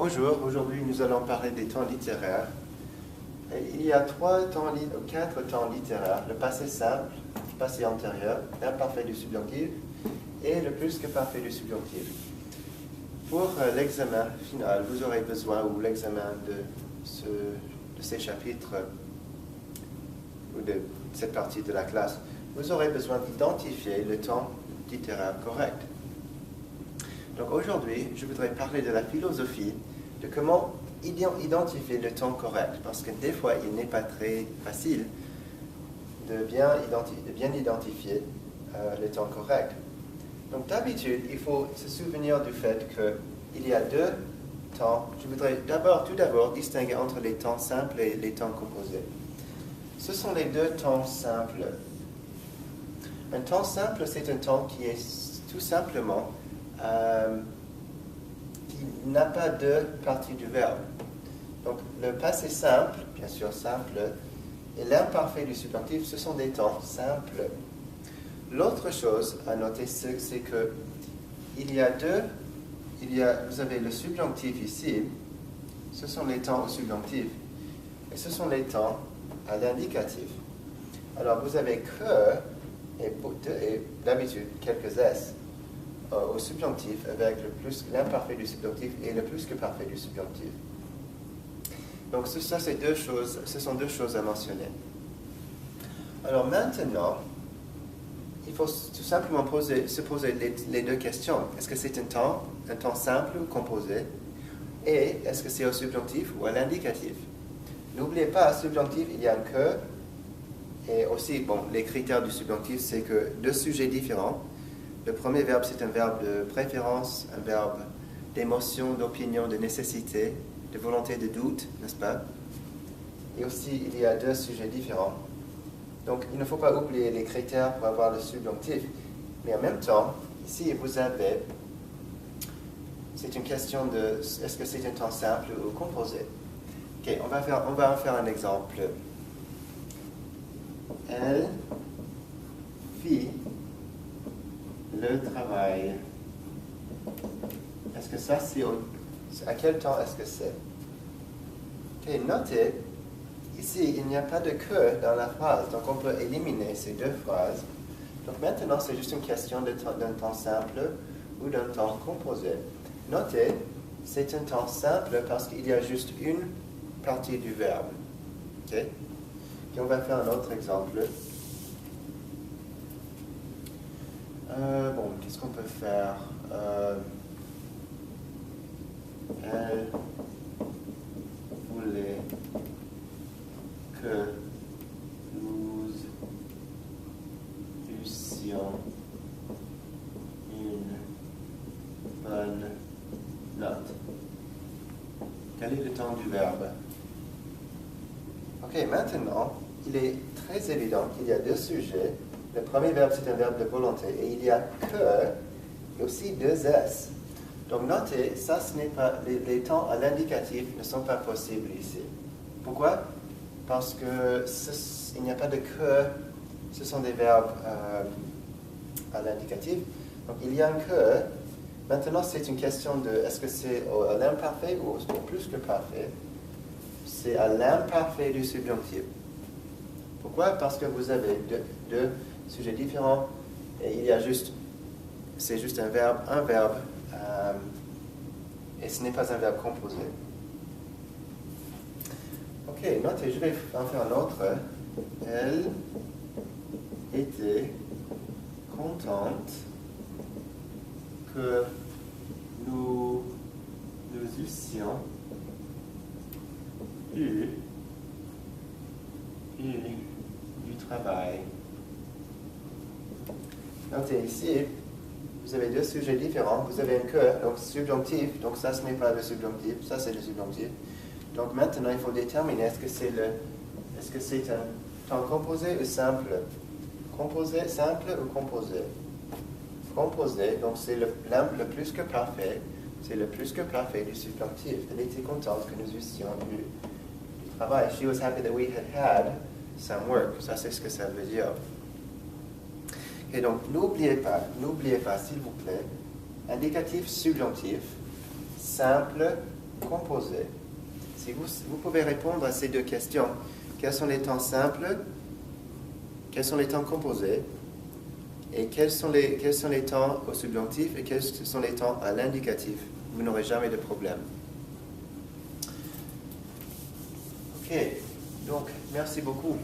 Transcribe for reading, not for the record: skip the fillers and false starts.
Bonjour, aujourd'hui nous allons parler des temps littéraires. Il y a quatre temps littéraires, le passé simple, le passé antérieur, l'imparfait du subjonctif et le plus que parfait du subjonctif. Pour l'examen final, vous aurez besoin, ou l'examen de ces chapitres, ou de cette partie de la classe, vous aurez besoin d'identifier le temps littéraire correct. Donc aujourd'hui, je voudrais parler de la philosophie, de comment identifier le temps correct, parce que des fois, il n'est pas très facile de bien identifier le temps correct. Donc d'habitude, il faut se souvenir du fait qu'il y a deux temps. Je voudrais tout d'abord distinguer entre les temps simples et les temps composés. Ce sont les deux temps simples. Un temps simple, c'est un temps qui est tout simplement qui n'a pas de partie du verbe. Donc le passé simple, bien sûr simple, et l'imparfait du subjonctif, ce sont des temps simples. L'autre chose à noter, c'est que vous avez le subjonctif ici, ce sont les temps au subjonctif, et ce sont les temps à l'indicatif. Alors vous avez que et d'habitude quelques S au subjonctif avec l'imparfait du subjonctif et le plus que parfait du subjonctif. Donc ce sont deux choses à mentionner. Alors maintenant, il faut tout simplement se poser les deux questions. Est-ce que c'est un temps simple ou composé? Et est-ce que c'est au subjonctif ou à l'indicatif? N'oubliez pas, au subjonctif, il y a un que. Et aussi, les critères du subjonctif, c'est que deux sujets différents. Le premier verbe, c'est un verbe de préférence, un verbe d'émotion, d'opinion, de nécessité, de volonté, de doute, n'est-ce pas? Et aussi, il y a deux sujets différents. Donc, il ne faut pas oublier les critères pour avoir le subjonctif. Mais en même temps, ici, c'est une question de est-ce que c'est un temps simple ou composé? Ok, on va en faire un exemple. Elle fit le travail. Est-ce que ça, à quel temps est-ce que c'est? Ok, notez, ici, il n'y a pas de que dans la phrase, donc on peut éliminer ces deux phrases. Donc maintenant, c'est juste une question d'un temps simple ou d'un temps composé. Notez, c'est un temps simple parce qu'il y a juste une partie du verbe. Ok? Et on va faire un autre exemple. Qu'est-ce qu'on peut faire? Elle voulait que nous eussions une bonne note. Quel est le temps du verbe? Ok, maintenant, il est très évident qu'il y a deux sujets. Le premier verbe, c'est un verbe de volonté, et il y a que, et aussi deux S. Donc notez, ça, ce n'est pas, les temps à l'indicatif ne sont pas possibles ici. Pourquoi? Parce que il n'y a pas de que, ce sont des verbes à l'indicatif. Donc il y a un que. Maintenant, c'est une question de est-ce que c'est à l'imparfait ou au plus que parfait? C'est à l'imparfait du subjonctif. Pourquoi? Parce que vous avez deux sujets différents et c'est juste un verbe, et ce n'est pas un verbe composé. Ok, notez, je vais en faire un autre. Elle était contente que nous eussions eu du travail. Notez ici, vous avez deux sujets différents. Vous avez un que, donc subjonctif, donc ça ce n'est pas le subjonctif, ça c'est le subjonctif. Donc maintenant il faut déterminer est-ce que c'est un temps composé ou simple? Composé, simple ou composé? Composé, donc c'est le plus que parfait, c'est le plus que parfait du subjonctif. Elle était contente que nous eussions eu du travail. She was happy that we had some work. Ça c'est ce que ça veut dire. Et donc, n'oubliez pas, s'il vous plaît, indicatif, subjonctif, simple, composés, si vous pouvez répondre à ces deux questions, quels sont les temps simples, quels sont les temps composés, et quels sont les temps au subjonctif et quels sont les temps à l'indicatif, vous n'aurez jamais de problème. Ok, donc merci beaucoup.